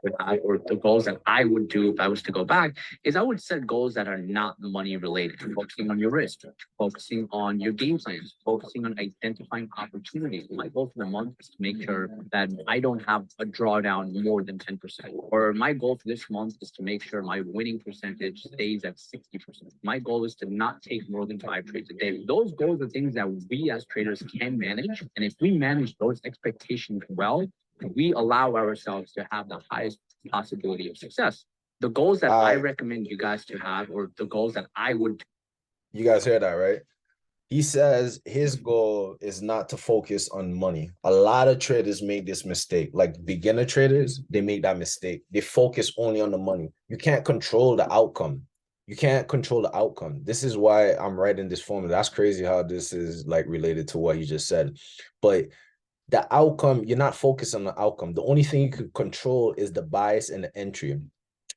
would have, or the goals that I would do if I was to go back, is I would set goals that are not money related, focusing on your risk, focusing on your game plans, focusing on identifying opportunities. My goal for the month is to make sure that I don't have a drawdown more than 10%. Or my goal for this month is to make sure my winning percentage stays at 60%. My goal is to not take more than 5 trades a day. Those goals are things that we as traders can manage. And if we manage those expectations well, we allow ourselves to have the highest possibility of success. The goals that I recommend you guys to have, or the goals that I would. You guys hear that, right? He says his goal is not to focus on money. A lot of traders make this mistake. Like beginner traders, they make that mistake. They focus only on the money. You can't control the outcome. You can't control the outcome. This is why I'm writing this formula. That's crazy how this is like related to what he just said. But the outcome, you're not focused on the outcome. The only thing you can control is the bias and the entry.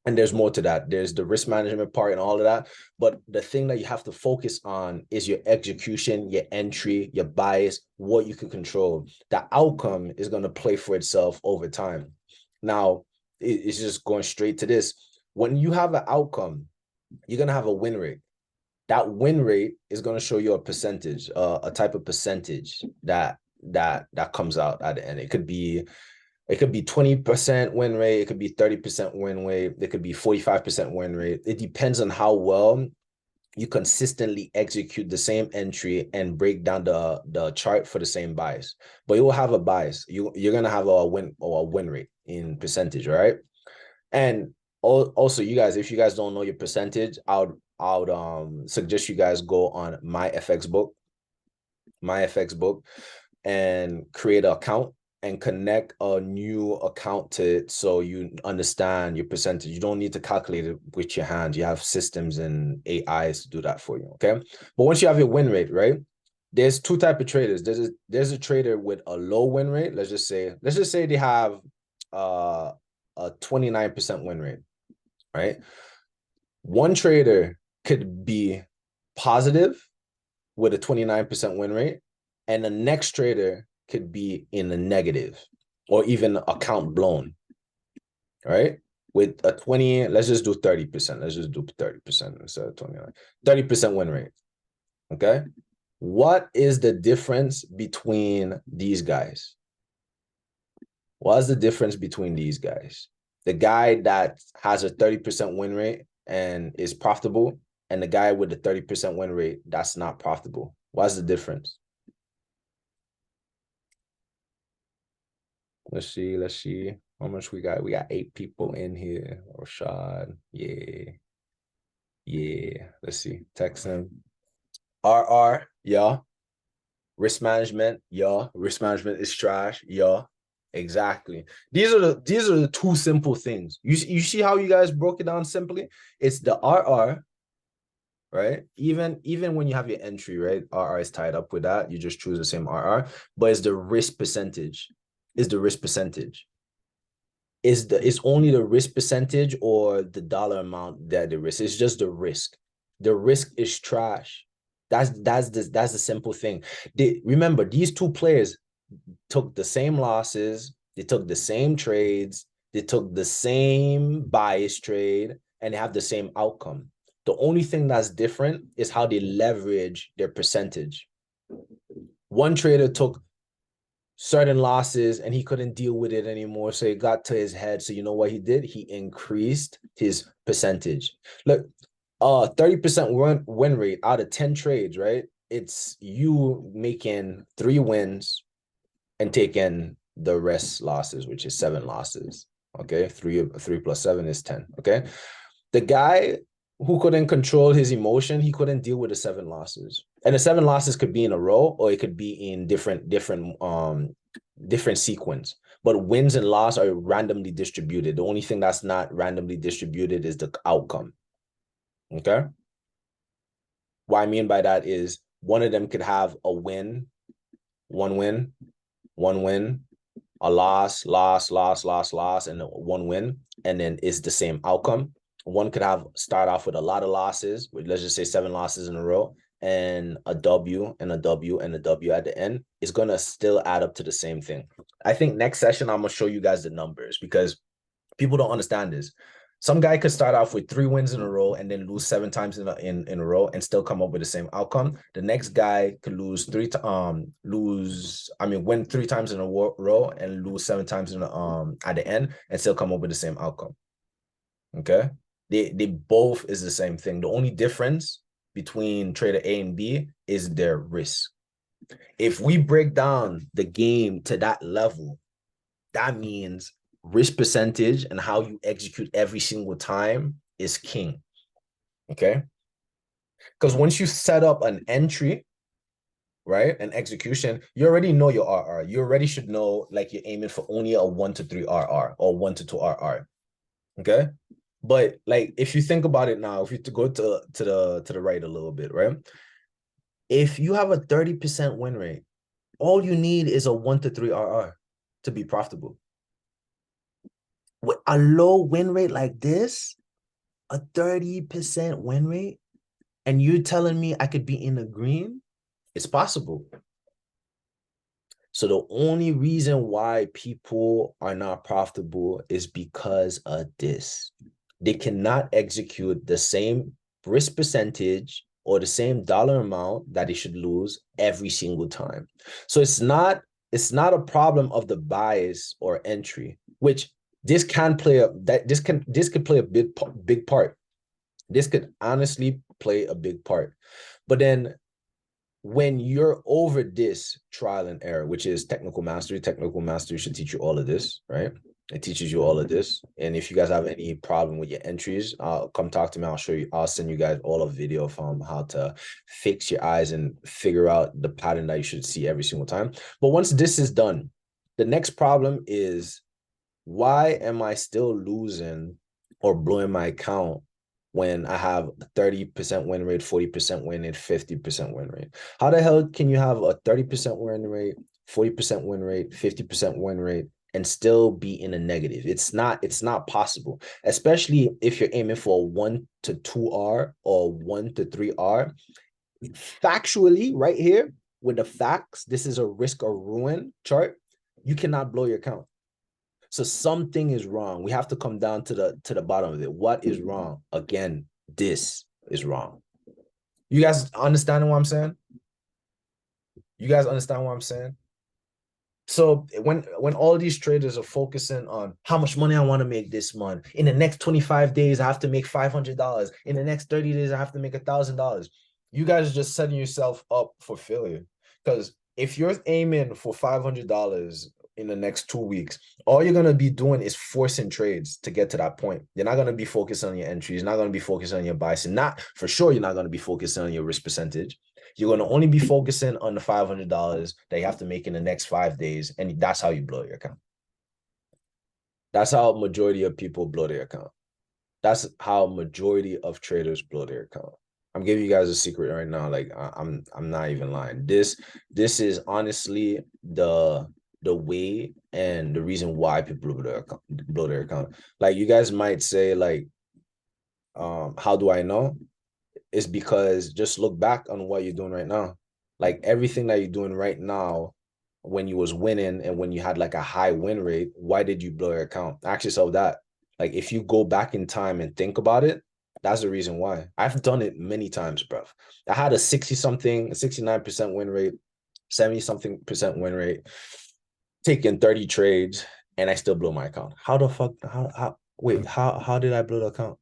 And there's more to that. There's the risk management part and all of that. But the thing that you have to focus on is your execution, your entry, your bias, what you can control. The outcome is going to play for itself over time. Now, it's just going straight to this. When you have an outcome, you're going to have a win rate. That win rate is going to show you a percentage, a type of percentage that comes out at the end. It could be 20% win rate. It could be 30% win rate. It could be 45% win rate. It depends on how well you consistently execute the same entry and break down the chart for the same bias. But you will have a bias. You're gonna have a win rate in percentage, right? And also, you guys, if you guys don't know your percentage, I would suggest you guys go on my FX book, and create an account and connect a new account to it so you understand your percentage. You don't need to calculate it with your hand. You have systems and AIs to do that for you, okay? But once you have your win rate, right? There's two types of traders. There's a trader with a low win rate. Let's just say they have a 29% win rate, right? One trader could be positive with a 29% win rate, and the next trader could be in the negative or even account blown, right? With a 20, let's just do 30%. Let's just do 30% instead of 29. 30% win rate, okay? What is the difference between these guys? What's the difference between these guys? The guy that has a 30% win rate and is profitable, and the guy with the 30% win rate that's not profitable. What's the difference? Let's see how much we got. We got 8 people in here. Rashad, yeah. Let's see. Text him. RR, yeah. Risk management, yeah. Risk management is trash, yeah. Exactly. These are the two simple things. You see how you guys broke it down simply? It's the RR, right? Even when you have your entry, right? RR is tied up with that. You just choose the same RR, but it's the risk percentage. It's only the risk percentage or the dollar amount that the risk. It's just the risk. The risk is trash. That's the simple thing. Remember, these two players took the same losses, they took the same trades, they took the same bias trade, and they have the same outcome. The only thing that's different is how they leverage their percentage. One trader took certain losses and he couldn't deal with it anymore, so it got to his head. So you know what he did? He increased his percentage. Look, 30% win rate out of 10 trades, right? It's you making 3 wins and taking the rest losses, which is 7 losses. Okay, 3 plus 7 is 10. Okay, the guy who couldn't control his emotion, he couldn't deal with the 7 losses, and the 7 losses could be in a row or it could be in different sequence. But wins and loss are randomly distributed. The only thing that's not randomly distributed is the outcome. Okay. What I mean by that is one of them could have a win, one win, a loss, and one win, and then it's the same outcome. One could start off with a lot of losses, let's just say 7 losses in a row, and a W and a W and a W at the end. It's gonna still add up to the same thing. I think next session I'm gonna show you guys the numbers, because People don't understand this. Some guy could start off with 3 wins in a row and then lose 7 times in a row and still come up with the same outcome. The next guy could win 3 times in a row and lose 7 times at the end and still come up with the same outcome. Okay, they both is the same thing. The only difference between trader A and B is their risk. If we break down the game to that level, that means risk percentage and how you execute every single time is king. Okay. Because once you set up an entry, right, an execution, you already know your RR. You already should know like you're aiming for only a 1 to 3 RR or 1 to 2 RR. Okay. But like if you think about it now, if you go to the right a little bit, right? If you have a 30% win rate, all you need is a 1 to 3 RR to be profitable. With a low win rate like this, a 30% win rate, and you're telling me I could be in the green, it's possible. So the only reason why people are not profitable is because of this. They cannot execute the same risk percentage or the same dollar amount that they should lose every single time. So it's not a problem of the bias or entry, which this can play this could play a big part. This could honestly play a big part. But then when you're over this trial and error, which is technical mastery should teach you all of this, right? It teaches you all of this. And if you guys have any problem with your entries, come talk to me. I'll show you. I'll send you guys all a video from how to fix your eyes and figure out the pattern that you should see every single time. But once this is done, the next problem is, why am I still losing or blowing my account when I have a 30% win rate, 40% win rate, 50% win rate? How the hell can you have a 30% win rate, 40% win rate, 50% win rate, and still be in a negative? It's not possible, especially if you're aiming for a 1 to 2R or 1 to 3R. Factually, right here with the facts, this is a risk or ruin chart. You cannot blow your account. So something is wrong. We have to come down to the bottom of it. What is wrong? Again, this is wrong. You guys understanding what I'm saying? You guys understand what I'm saying? So when all these traders are focusing on how much money I want to make this month, in the next 25 days, I have to make $500. In the next 30 days, I have to make $1,000. You guys are just setting yourself up for failure. Because if you're aiming for $500 in the next 2 weeks, all you're going to be doing is forcing trades to get to that point. You're not going to be focused on your entries. You're not going to be focused on your bias. And not for sure, you're not going to be focusing on your risk percentage. You're going to only be focusing on the $500 that you have to make in the next 5 days. And that's how you blow your account. That's how majority of people blow their account. That's how majority of traders blow their account. I'm giving you guys a secret right now. Like I'm not even lying. This is honestly the way and the reason why people blow their account. Like you guys might say like, how do I know? It's because just look back on what you're doing right now. Like everything that you're doing right now, when you was winning and when you had like a high win rate, why did you blow your account? Ask yourself that. Like if you go back in time and think about it, that's the reason why. I've done it many times, bro. I had a 69% win rate, 70-something% win rate, taking 30 trades, and I still blow my account. How the fuck? How did I blow the account?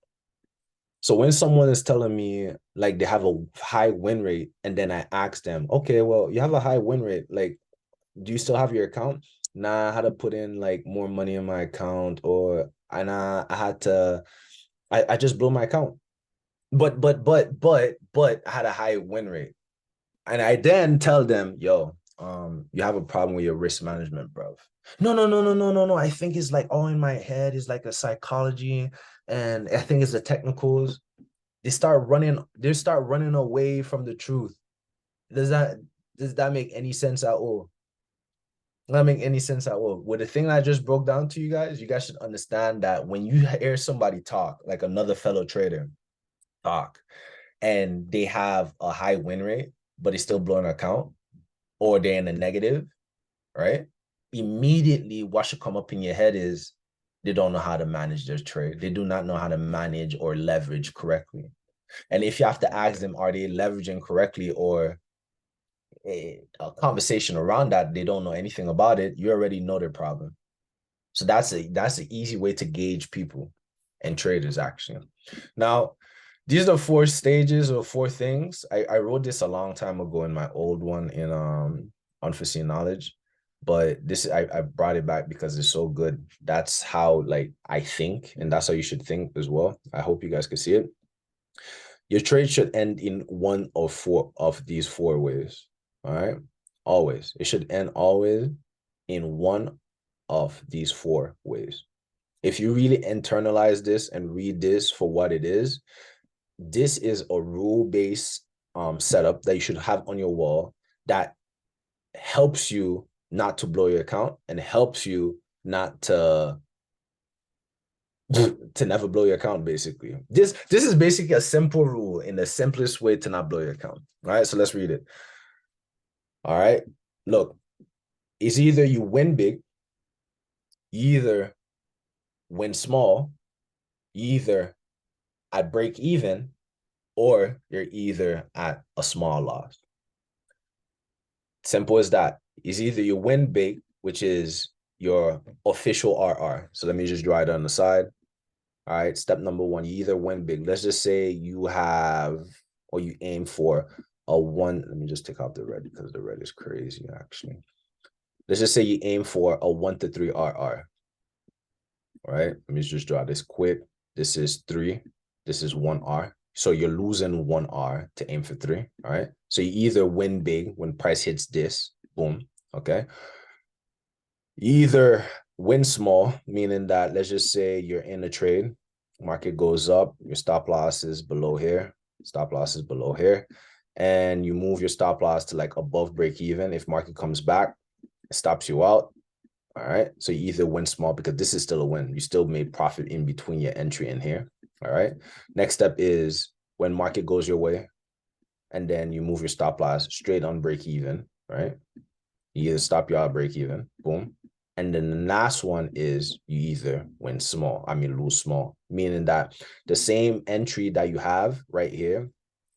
So when someone is telling me like they have a high win rate, and then I ask them, okay, well, you have a high win rate, like, do you still have your account? Nah, I had to put in like more money in my account, or I had to, I just blew my account. But I had a high win rate. And I then tell them, yo, you have a problem with your risk management, bro. No. I think it's like all in my head. It's like a psychology, and I think it's the technicals. They start running away from the truth. Does that make any sense at all? Not make any sense at all. With the thing I just broke down to you guys should understand that when you hear somebody talk, like another fellow trader talk, and they have a high win rate, but they still blow an account, or they're in a negative, right? Immediately, what should come up in your head is, They don't know how to manage their trade. They do not know how to manage or leverage correctly. And if you have to ask them, are they leveraging correctly, or a conversation around that, they don't know anything about it, you already know their problem. So that's an easy way to gauge people and traders actually. Now, these are 4 stages or 4 things. I wrote this a long time ago in my old one in unforeseen knowledge, but this I brought it back because it's so good. That's how like I think, and that's how you should think as well. I hope you guys can see it. Your trade should end in one of 4 of these 4 ways. All right. Always. It should end always in one of these 4 ways. If you really internalize this and read this for what it is, this is a rule-based setup that you should have on your wall that helps you not to blow your account and helps you not to never blow your account. Basically, this is basically a simple rule in the simplest way to not blow your account. All right, so let's read it. All right, look, it's either you win big, you either win small, you either at break even, or you're either at a small loss. Simple as that. It's either you win big, which is your official RR. So let me just draw it on the side. All right, step number 1, you either win big. Let's just say you have, or you aim for a 1. Let me just take out the red because the red is crazy, actually. Let's just say you aim for a 1 to 3 RR. All right, let me just draw this quick. This is 3. This is 1 R. So you're losing 1 R to aim for 3. All right, so you either win big when price hits this, boom. Okay, you either win small, meaning that let's just say you're in a trade, market goes up, your stop loss is below here, stop loss is below here, and you move your stop loss to like above break even. If market comes back, it stops you out. All right, so you either win small because this is still a win. You still made profit in between your entry and here. All right, next step is when market goes your way, and then you move your stop loss straight on break even. Right, you either stop your out break even, boom. And then the last one is you either win small, lose small, meaning that the same entry that you have right here,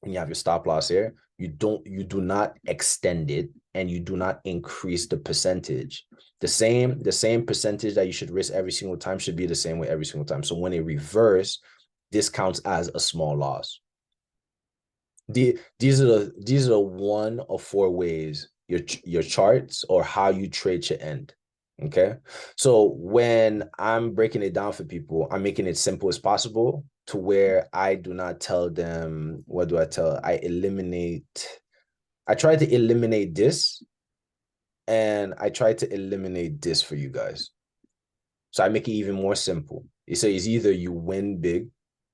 and you have your stop loss here, you do not extend it and you do not increase the percentage. The same percentage that you should risk every single time should be the same way every single time. So when it reverse, this counts as a small loss. These are the 1 of 4 ways your charts or how you trade should end. Okay, so when I'm breaking it down for people, I'm making it simple as possible to where I do not tell them, what do I tell? I try to eliminate this, and I try to eliminate this for you guys. So I make it even more simple. It says either you win big,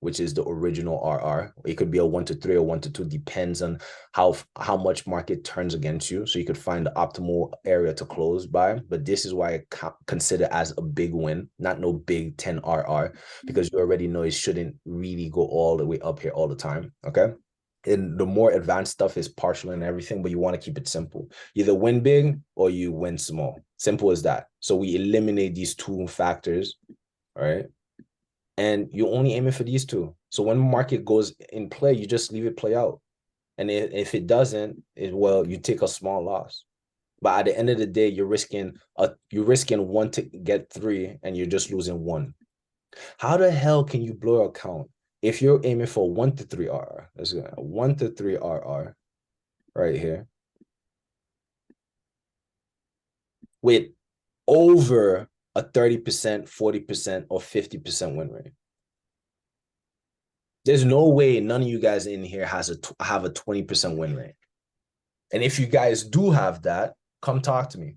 which is the original RR. It could be a 1 to 3 or 1 to 2, depends on how much market turns against you. So you could find the optimal area to close by. But this is why I consider as a big win, not no big 10 RR, because you already know it shouldn't really go all the way up here all the time. Okay. And the more advanced stuff is partial and everything, but you want to keep it simple. Either win big or you win small. Simple as that. So we eliminate these 2 factors, all right? And you're only aiming for these 2. So when market goes in play, you just leave it play out. And if it doesn't, well, you take a small loss. But at the end of the day, you're risking 1 to get 3, and you're just losing 1. How the hell can you blow your account if you're aiming for 1 to 3 RR? Let's go 1 to 3 RR right here with over a 30%, 40%, or 50% win rate. There's no way none of you guys in here have a 20% win rate. And if you guys do have that, come talk to me.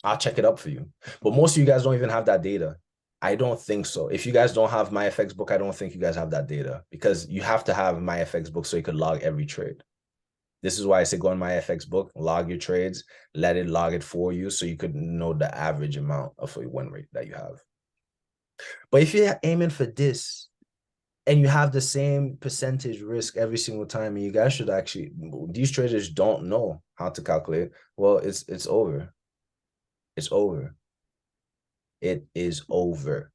I'll check it up for you. But most of you guys don't even have that data. I don't think so. If you guys don't have my FX book, I don't think you guys have that data, because you have to have my FX book so you could log every trade. This is why I say go on my FX book, log your trades, let it log it for you so you could know the average amount of a win rate that you have. But if you're aiming for this and you have the same percentage risk every single time, and you guys should actually, these traders don't know how to calculate, well, it's over. It's over. It is over.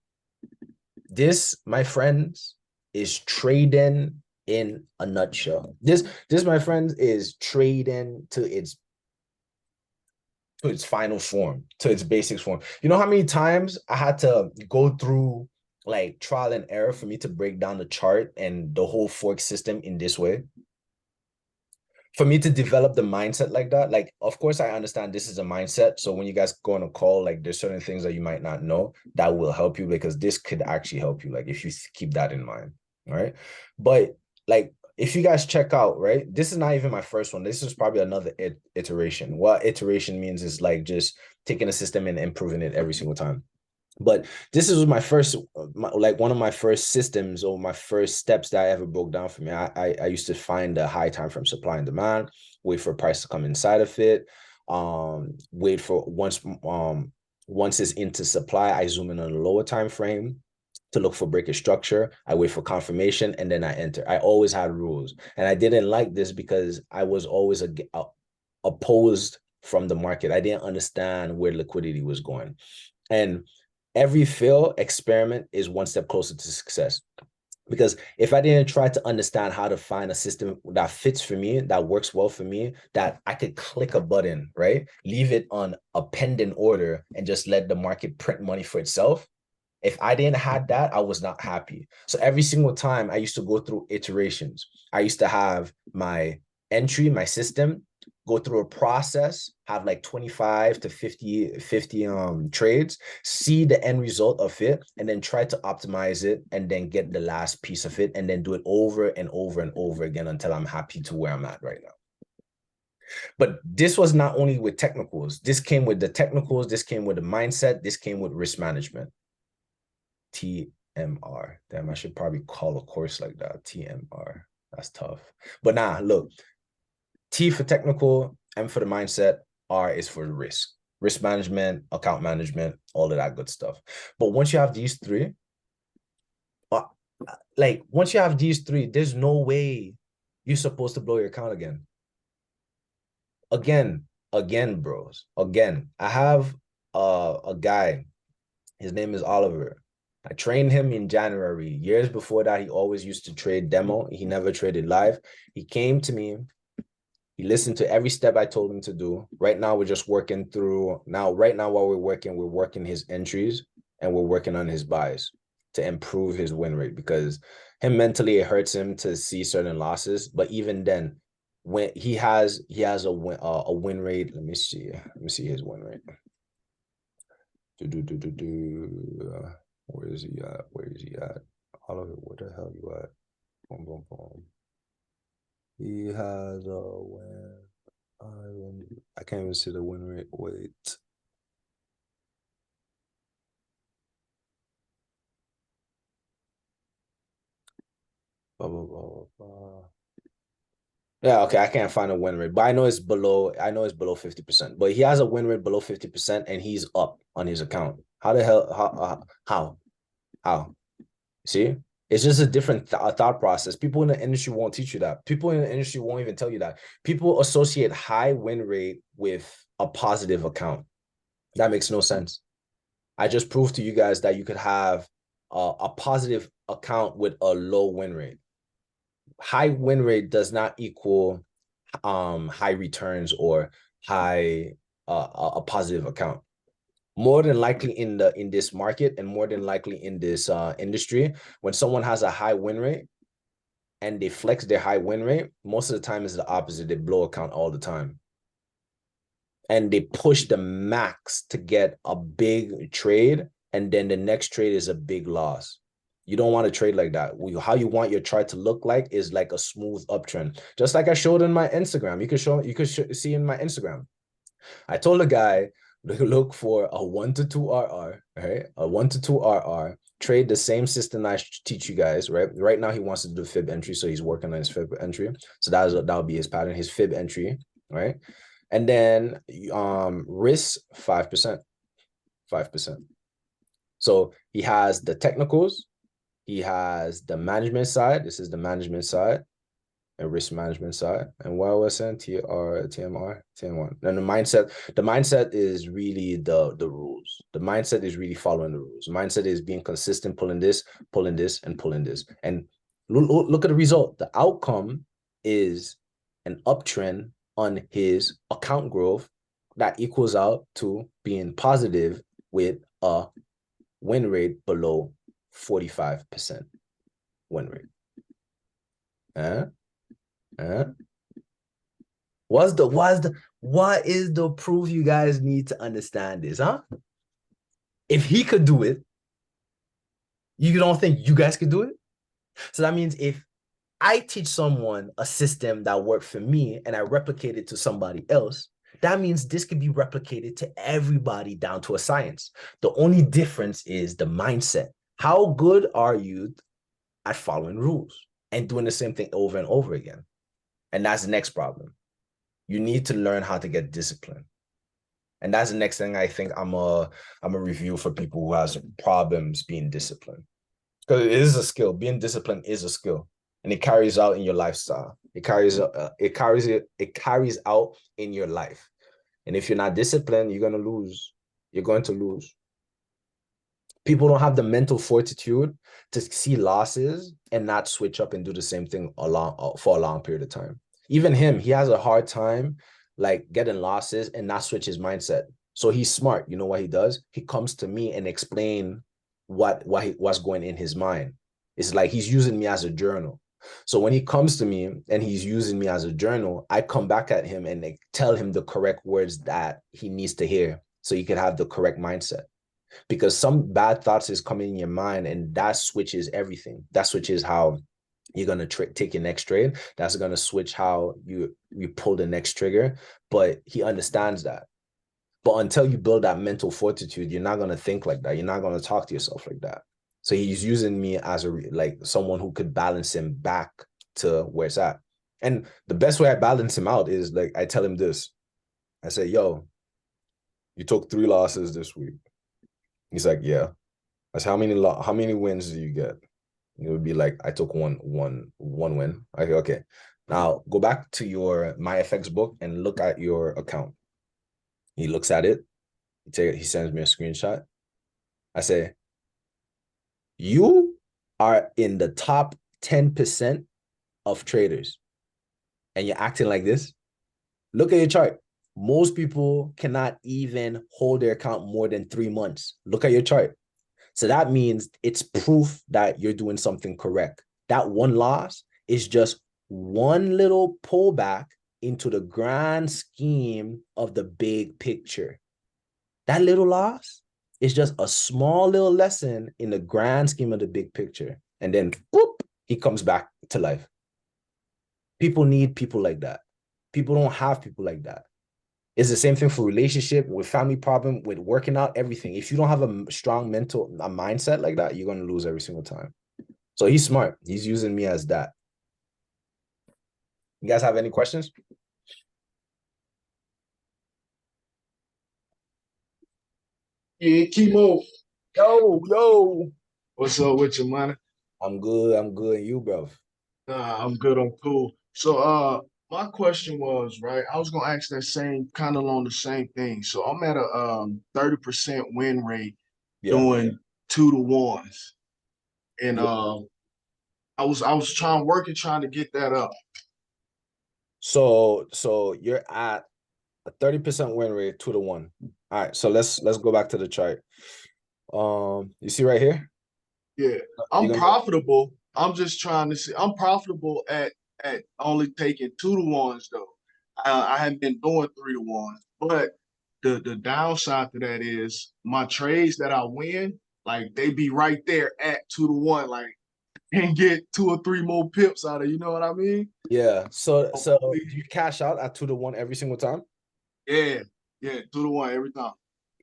This, my friends, is trading in a nutshell. This, my friends, is trading to its final form, to its basics form. You know how many times I had to go through like trial and error for me to break down the chart and the whole forex system in this way? For me to develop the mindset like that, like, of course, I understand this is a mindset. So when you guys go on a call, like, there's certain things that you might not know that will help you, because this could actually help you, like, if you keep that in mind. All right. But like, if you guys check out, right, this is not even my first one. This is probably another iteration. What iteration means is like just taking a system and improving it every single time. But this is my first, like one of my first systems or my first steps that I ever broke down for me. I used to find a high time frame supply and demand, wait for a price to come inside of it, wait for once it's into supply, I zoom in on a lower time frame to look for breakage structure. I wait for confirmation and then I enter. I always had rules, and I didn't like this because I was always opposed from the market. I didn't understand where liquidity was going, and every fail experiment is one step closer to success. Because if I didn't try to understand how to find a system that fits for me, that works well for me, that I could click a button, right? Leave it on a pending order and just let the market print money for itself. If I didn't have that, I was not happy. So every single time I used to go through iterations. I used to have my entry, my system, go through a process, have like 25 to 50 trades, see the end result of it, and then try to optimize it and then get the last piece of it and then do it over and over and over again until I'm happy to where I'm at right now. But this was not only with technicals. This came with the technicals. This came with the mindset. This came with risk management. TMR. Damn, I should probably call a course like that. TMR. That's tough. But nah, look, T for technical, M for the mindset, R is for the risk management, account management, all of that good stuff. But once you have these three, once you have these three, there's no way you're supposed to blow your account again. Again, bros. Again, I have a guy. His name is Oliver. I trained him in January. Years before that, he always used to trade demo. He never traded live. He came to me. He listened to every step I told him to do. Right now, we're just working through. Right now, while we're working his entries and we're working on his buys to improve his win rate, because him mentally, it hurts him to see certain losses. But even then, when he has a win rate. Let me see his win rate. Where is he at? Oliver, where the hell you at? Boom, boom, boom. He has a win. I can't even see the win rate. Wait. Blah, blah, blah, blah. Yeah, okay, I can't find a win rate, but I know it's below 50%. But he has a win rate below 50% and he's up on his account. How the hell how? See? It's just a different thought process. People in the industry won't teach you that. People in the industry won't even tell you that. People associate high win rate with a positive account. That makes no sense. I just proved to you guys that you could have a positive account with a low win rate. High win rate does not equal high returns or high a positive account. More than likely in this market and more than likely in this industry, when someone has a high win rate and they flex their high win rate, most of the time is the opposite. They blow account all the time. And they push the max to get a big trade, and then the next trade is a big loss. You don't want to trade like that. How you want your chart to look like is like a smooth uptrend. Just like I showed in my Instagram. You could see in my Instagram. I told a guy to look for a 1 to 2 RR, right? A 1 to 2 RR, trade the same system I teach you guys, right? Right now he wants to do fib entry, so he's working on his fib entry. So that'll be his pattern, his fib entry, right? And then risk 5%. 5%. So he has the technicals, he has the management side. This is the management side. and risk management side. And YOSN, TMR, TM1. And the mindset is really the rules. The mindset is really following the rules. Mindset is being consistent, pulling this, and pulling this. And look at the result. The outcome is an uptrend on his account growth that equals out to being positive with a win rate below 45% win rate. What is the proof you guys need to understand this, huh? If he could do it, you don't think you guys could do it? So that means if I teach someone a system that worked for me and I replicate it to somebody else, that means this could be replicated to everybody down to a science. The only difference is the mindset. How good are you at following rules and doing the same thing over and over again? And that's the next problem. You need to learn how to get disciplined. And that's the next thing I think I'm a review for people who has problems being disciplined. Because it is a skill. Being disciplined is a skill. And it carries out in your lifestyle. It carries out in your life. And if you're not disciplined, you're gonna lose. You're going to lose. People don't have the mental fortitude to see losses and not switch up and do the same thing for a long period of time. Even him, he has a hard time like getting losses and not switch his mindset. So he's smart. You know what he does? He comes to me and explain what's going in his mind. It's like he's using me as a journal. So when he comes to me and he's using me as a journal, I come back at him and tell him the correct words that he needs to hear so he can have the correct mindset. Because some bad thoughts is coming in your mind and that switches everything. That switches how you're going to take your next trade. That's going to switch how you pull the next trigger. But he understands that. But until you build that mental fortitude, you're not going to think like that. You're not going to talk to yourself like that. So he's using me as someone who could balance him back to where it's at. And the best way I balance him out is like, I tell him this. I say, yo, you took 3 losses this week. He's like, yeah. I said, how many wins do you get? It would be like, I took one win. I go, okay. Now go back to your MyFX book and look at your account. He looks at it. He sends me a screenshot. I say, you are in the top 10% of traders and you're acting like this. Look at your chart. Most people cannot even hold their account more than 3 months. Look at your chart. So that means it's proof that you're doing something correct. That one loss is just one little pullback into the grand scheme of the big picture. That little loss is just a small little lesson in the grand scheme of the big picture. And then, whoop, he comes back to life. People need people like that. People don't have people like that. It's the same thing for relationship, with family problem, with working out, everything. If you don't have a strong a mindset like that, you're going to lose every single time. So he's smart. He's using me as that. You guys have any questions? Yeah, Kimo. Yo. What's up with you, man? I'm good. And you, bro? I'm good. I'm cool. So, my question was, right, I was gonna ask that same kind of along the same thing. So I'm at a 30% win rate Yeah. doing 2 to 1s, and Yeah. I was trying to get that up. So you're at a 30% win rate, 2 to 1. All right. So let's go back to the chart. You see right here? Yeah, I'm profitable. I'm just trying to see. I'm profitable at only taking 2 to 1s though. I haven't been doing 3 to 1s, but the downside to that is my trades that I win, like they be right there at 2 to 1, like and get 2 or 3 more pips out of. You know what I mean? Yeah. So do you cash out at 2 to 1 every single time? Yeah, 2 to 1 every time.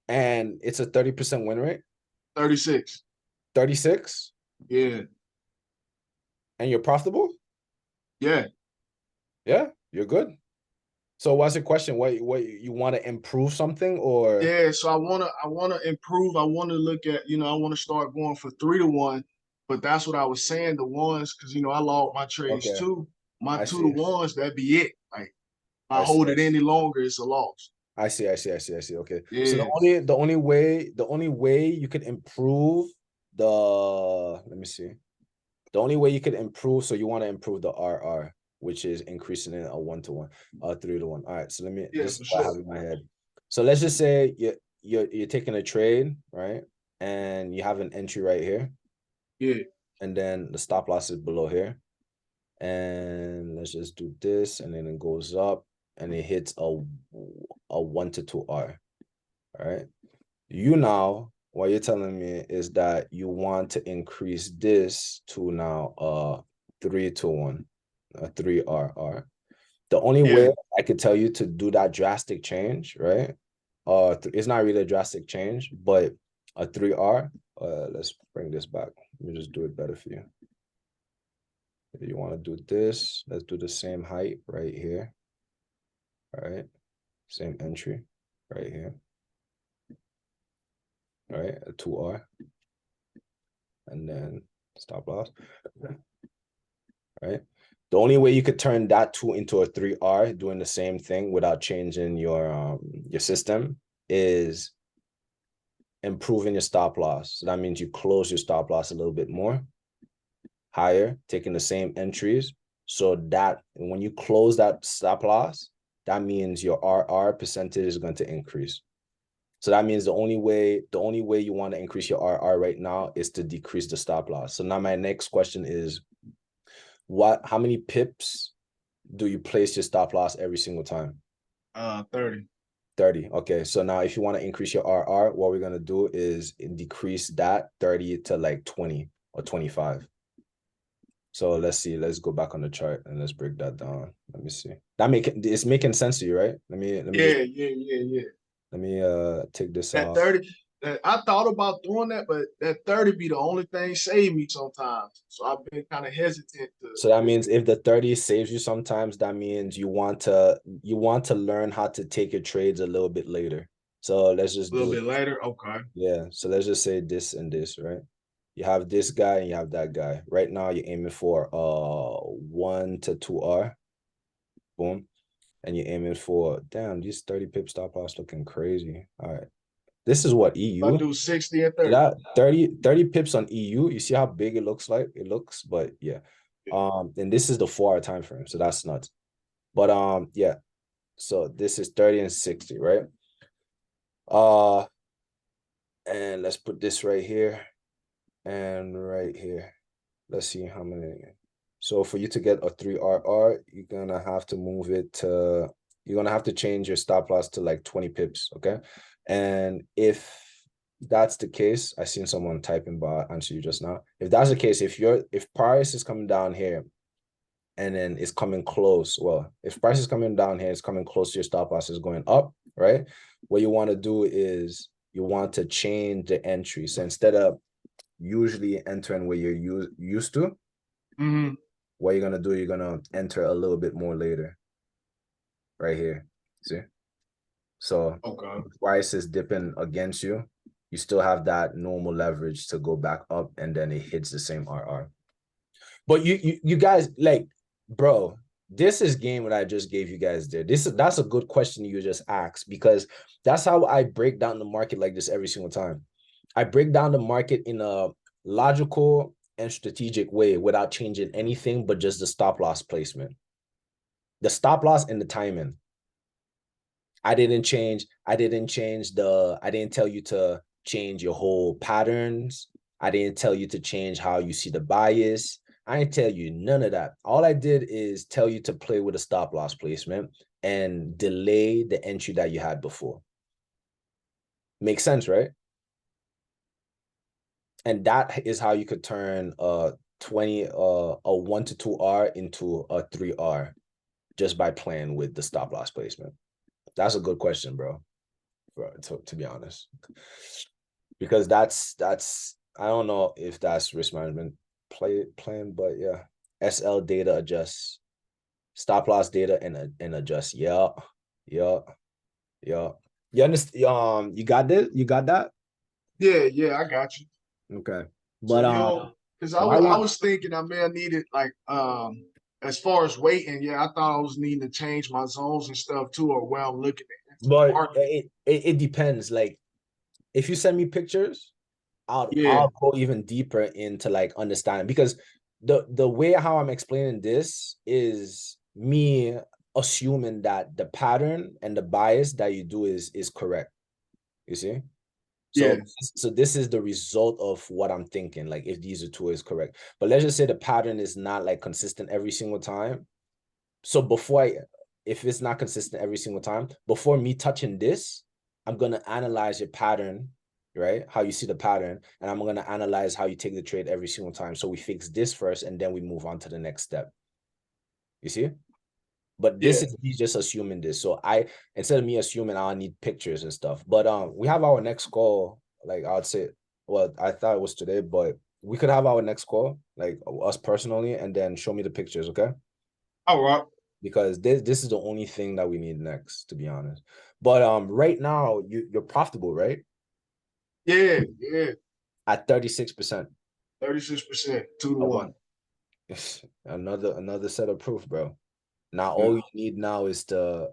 And it's a 30% win rate? 36. 36? Yeah. And you're profitable? Yeah. Yeah, you're good. So what's your question? What you want to improve something or? Yeah, so I wanna improve. I wanna look at, I wanna start going for 3 to 1, but that's what I was saying, the ones, because I logged my trades Okay. too. my I 2 to see. 1s, that'd be it. Like if I I see. hold it any longer, it's a loss. I see. Okay. So Yeah. the only way you could improve the, let me see. The only way you could improve, so you want to improve the RR, which is increasing it a 1-to-1, 3-to-1. All right. So let me, Yeah, this for is what I have sure. in my head. So let's just say you're taking a trade, right? And you have an entry right here, Yeah. and then the stop loss is below here. And let's just do this, and then it goes up and it hits a 1-to-2 R. All right. You now, what you're telling me is that you want to increase this to now 3-to-1, a 3RR. The only Yeah. way I could tell you to do that drastic change, right? It's not really a drastic change, but a 3R. Let's bring this back. Let me just do it better for you. If you want to do this, let's do the same height right here. All right. Same entry right here. All right, a 2R. And then stop loss. Right. The only way you could turn that 2 into a 3R doing the same thing without changing your system is improving your stop loss. So that means you close your stop loss a little bit more higher, taking the same entries. So that when you close that stop loss, that means your RR percentage is going to increase. So that means the only way you want to increase your RR right now is to decrease the stop loss. So now my next question is, how many pips do you place your stop loss every single time? 30. 30. Okay. So now if you want to increase your RR, what we're going to do is decrease that 30 to like 20 or 25. So let's see. Let's go back on the chart and let's break that down. Let me see. It's making sense to you, right? Let me let me take this That off. 30, I thought about doing that, but that 30 be the only thing save me sometimes. So I've been kind of hesitant to. So that means if the 30 saves you sometimes, that means you want to learn how to take your trades a little bit later. So let's just A little do bit it. later. Okay. Yeah. So let's just say this and this, right? You have this guy and you have that guy. Right now you're aiming for 1-to-2R. Boom. And you're aiming for, damn, these 30 pip stop loss looking crazy. All right. This is what I EU. do 60 and So 30. that 30 pips on EU. You see how big it looks like? It looks, but yeah. And this is the 4-hour time frame, so that's nuts. But yeah. So this is 30 and 60, right? And let's put this right here and right here. Let's see how many. So for you to get a 3RR, you're gonna have to move it to, you're gonna have to change your stop loss to like 20 pips, okay? And if that's the case, I seen someone typing, but I'll answer you just now. If that's the case, if price is coming down here and then it's coming close, well, if price is coming down here, it's coming close to your stop loss is going up, right? What you want to do is you want to change the entry. So instead of usually entering where you're used to, what you're gonna do, you're gonna enter a little bit more later. Right here. See? So Okay. price is dipping against you. You still have that normal leverage to go back up, and then it hits the same RR. But you guys, like, bro, this is game what I just gave you guys there. That's a good question you just asked, because that's how I break down the market like this every single time. I break down the market in a logical and strategic way without changing anything but just the stop loss placement. The stop loss and the timing. I didn't tell you to change your whole patterns. I didn't tell you to change how you see the bias. I didn't tell you none of that. All I did is tell you to play with a stop loss placement and delay the entry that you had before. Makes sense, right? And that is how you could turn a 1-to-2R into a 3R just by playing with the stop loss placement. That's a good question, bro. To be honest, because that's I don't know if that's risk management plan, but yeah, SL data adjusts, stop loss data and adjust. Yeah. You understand? You got this? You got that? Yeah, I got you. Okay, So but because why I want? was thinking I may have needed like as far as waiting, yeah, I thought I was needing to change my zones and stuff too, or where I'm looking at. But it depends. Like, if you send me pictures, I'll go even deeper into like understanding, because the way how I'm explaining this is me assuming that the pattern and the bias that you do is correct. You see? So, so this is the result of what I'm thinking, like if these are two is correct. But let's just say the pattern is not like consistent every single time. So if it's not consistent every single time, before me touching this, I'm going to analyze your pattern, right? How you see the pattern. And I'm going to analyze how you take the trade every single time. So we fix this first, and then we move on to the next step. You see? But this is me just assuming this. So instead of me assuming, I'll need pictures and stuff. But we have our next call, like I would say, well, I thought it was today, but we could have our next call, like us personally, and then show me the pictures, okay? All right. Because this is the only thing that we need next, to be honest. But right now you're profitable, right? Yeah. At 36%. 36%, 2-1. Another set of proof, bro. Now all we need is to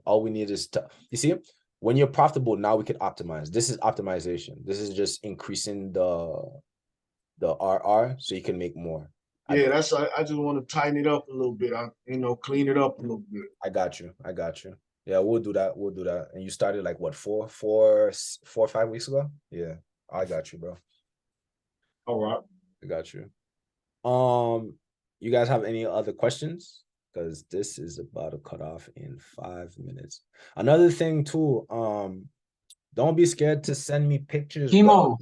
you see, when you're profitable, now we can optimize. This is optimization. This is just increasing the RR so you can make more. Yeah, I just want to tighten it up a little bit. Clean it up a little bit. I got you. Yeah, we'll do that. And you started like what, 4 or 5 weeks ago? Yeah, I got you, bro. All right. I got you. You guys have any other questions? Because this is about to cut off in 5 minutes. Another thing too, don't be scared to send me pictures. Chemo.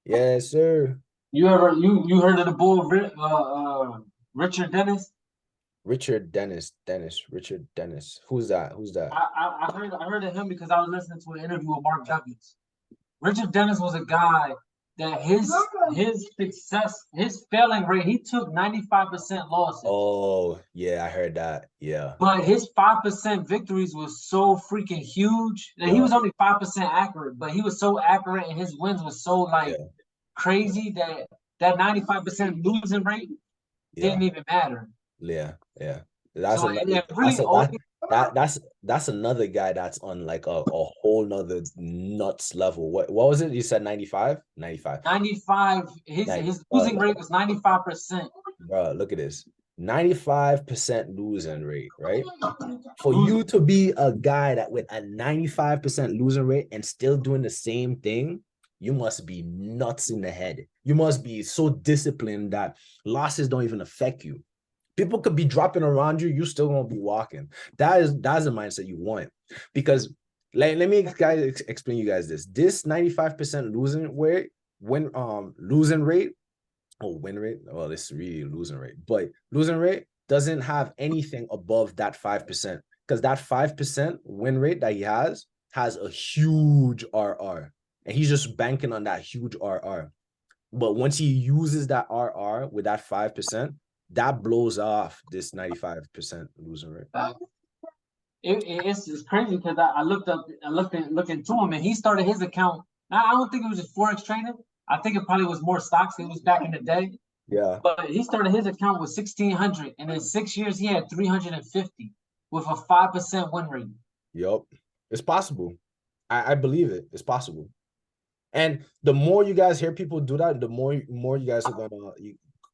Yes, sir. You heard of the bull Richard Dennis? Richard Dennis. Who's that? I heard of him because I was listening to an interview with Mark Douglas. Richard Dennis was a guy that his success, his failing rate, he took 95% losses. Oh, yeah, I heard that. Yeah. But his 5% victories was so freaking huge that he was only 5% accurate, but he was so accurate and his wins was so crazy that 95% losing rate didn't even matter. Yeah. That's another guy that's on like a whole nother nuts level. What was it? You said 95? 95. 95. His losing rate was 95%. Bro, look at this. 95% losing rate, right? For you to be a guy that with a 95% losing rate and still doing the same thing, you must be nuts in the head. You must be so disciplined that losses don't even affect you. People could be dropping around you, you still gonna be walking. That's the mindset you want. Because let me explain you guys this. This 95% losing rate, win rate, well, this is really losing rate, but losing rate doesn't have anything above that 5%, because that 5% win rate that he has a huge RR, and he's just banking on that huge RR. But once he uses that RR with that 5%, that blows off this 95% losing rate. It's crazy because I looked into him, and he started his account. Now, I don't think it was just forex trading. I think it probably was more stocks. It was back in the day. Yeah. But he started his account with 1,600, and in 6 years he had 350 with a 5% win rate. Yep, it's possible. I believe it. It's possible. And the more you guys hear people do that, the more you guys are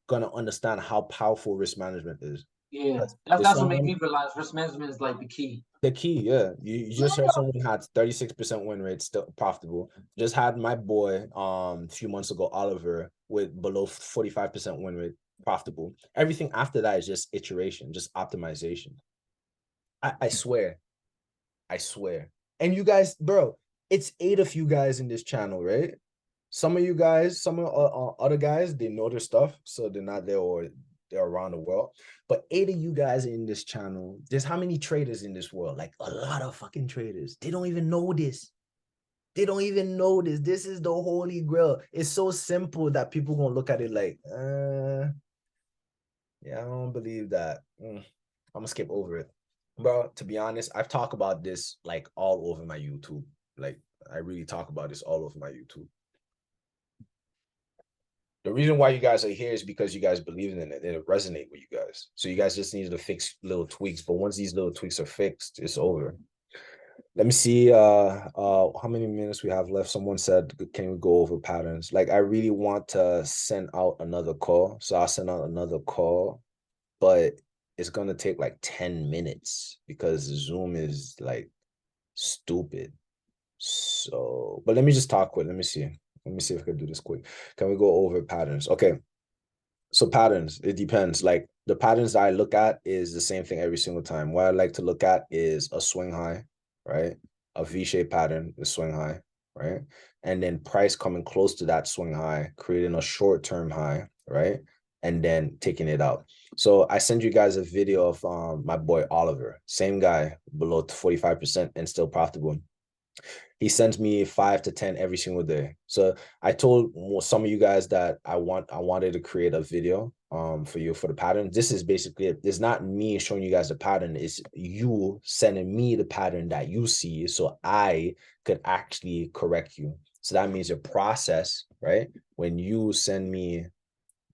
gonna understand how powerful risk management is. Yeah, that's what made me realize risk management is like the key. The key, yeah. You just heard someone had 36% win rate, still profitable. Just had my boy a few months ago, Oliver, with below 45% win rate, profitable. Everything after that is just iteration, just optimization. I swear. And you guys, bro, it's 8 of you guys in this channel, right? Some of you guys, some of other guys, they know their stuff, so they're not there or they're around the world. But 8 of you guys in this channel, there's how many traders in this world? Like a lot of fucking traders. They don't even know this. This is the holy grail. It's so simple that people gonna look at it like, yeah, I don't believe that. I'm gonna skip over it. Bro, to be honest, I've talked about this like all over my YouTube. Like, I really talk about this all over my YouTube. The reason why you guys are here is because you guys believe in it and it resonate with you guys. So you guys just need to fix little tweaks. But once these little tweaks are fixed, it's over. Let me see how many minutes we have left. Someone said, can we go over patterns? Like, I really want to send out another call. So I'll send out another call, but it's gonna take like 10 minutes because Zoom is like stupid. So, but let me just talk quick. Let me see. Let me see if I can do this quick. Can we go over patterns? Okay. So patterns, it depends. Like the patterns that I look at is the same thing every single time. What I like to look at is a swing high, right? A V-shaped pattern, the swing high, right? And then price coming close to that swing high, creating a short-term high, right? And then taking it out. So I send you guys a video of my boy Oliver, same guy, below 45% and still profitable. He sends me 5 to 10 every single day. So I told some of you guys that I wanted to create a video for you for the pattern. This is basically it. It's not me showing you guys the pattern. It's you sending me the pattern that you see so I could actually correct you. So that means your process, right? When you send me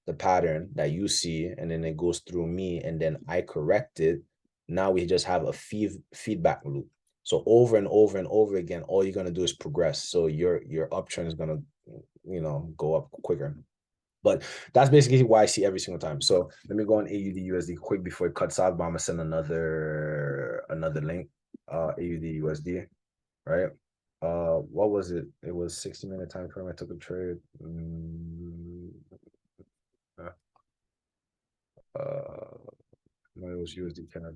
the pattern that you see and then it goes through me and then I correct it, now we just have a feedback loop. So over and over and over again, all you're gonna do is progress. So your uptrend is gonna, go up quicker. But that's basically why I see every single time. So let me go on AUD USD quick before it cuts out. But I'm gonna send another link. AUD USD, right? What was it? It was 60-minute time frame. I took a trade. No, it was USD CAD.